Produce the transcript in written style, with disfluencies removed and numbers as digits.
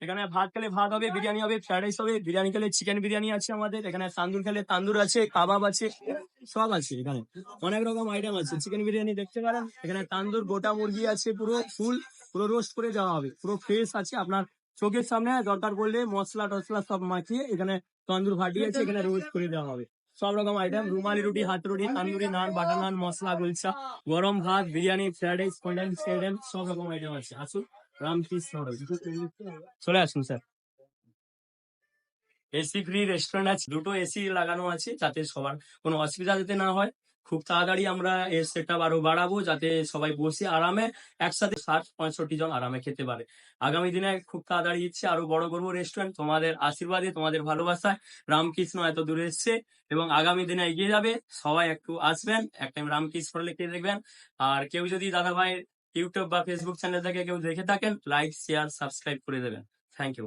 এখানে ভাত খেলে ভাত হবে, বিরিয়ানি হবে, ফ্রাইড রাইস হবে, বিরিয়ানি খেলে চিকেন বিরিয়ানি আছে আমাদের এখানে, তান্দুর খেলে তান্দুর আছে, কাবাব আছে, সব আছে এখানে। অনেক রকম আইটেম আছে। চিকেন বিরিয়ানি দেখতে পারেন, এখানে তান্দুর গোটা মুরগি আছে, পুরো ফুল, পুরো রোস্ট করে দেওয়া হবে, পুরো ফ্রেশ আছে। আপনার চোখের সামনে দরকার পড়লে মশলা টসলা সব মাখিয়ে এখানে তন্দুর ভাটি আছে, এখানে রোস্ট করে দেওয়া হবে। সব রকম আইটেম, রুমালি রুটি, হাত রুটি, তান্দুরি নান, বাটার নান, মশলা গুলচা, গরম ভাত, biryani, fried rice, cold drinks, সব রকম আইটেম আছে। আসুন, রামকৃষ্ণ চলে আসুন স্যার। এসি ফ্রি রেস্টুরেন্ট আছে, দুটো এসি লাগানো আছে যাতে সবার কোনো অসুবিধা যাতে না হয়। খুব তাড়াতাড়ি আমরা এর সেট আরো বাড়াবো যাতে সবাই বসে আরামে একসাথে 60-65 জন আরামে খেতে পারে। আগামী দিনে খুব তাড়াতাড়ি ইচ্ছে আরো বড় করবো রেস্টুরেন্ট, তোমাদের আশীর্বাদে, তোমাদের ভালোবাসায় রামকৃষ্ণ এত দূরে এসছে এবং আগামী দিনে এগিয়ে যাবে। সবাই একটু আসবেন, এক টাইম রামকৃষ্ণ লিখে দেখবেন। আর কেউ যদি দাদা ভাই ইউটিউব বা ফেসবুক চ্যানেল থেকে কেউ দেখে থাকেন, লাইক শেয়ার সাবস্ক্রাইব করে দেবেন। Thank you.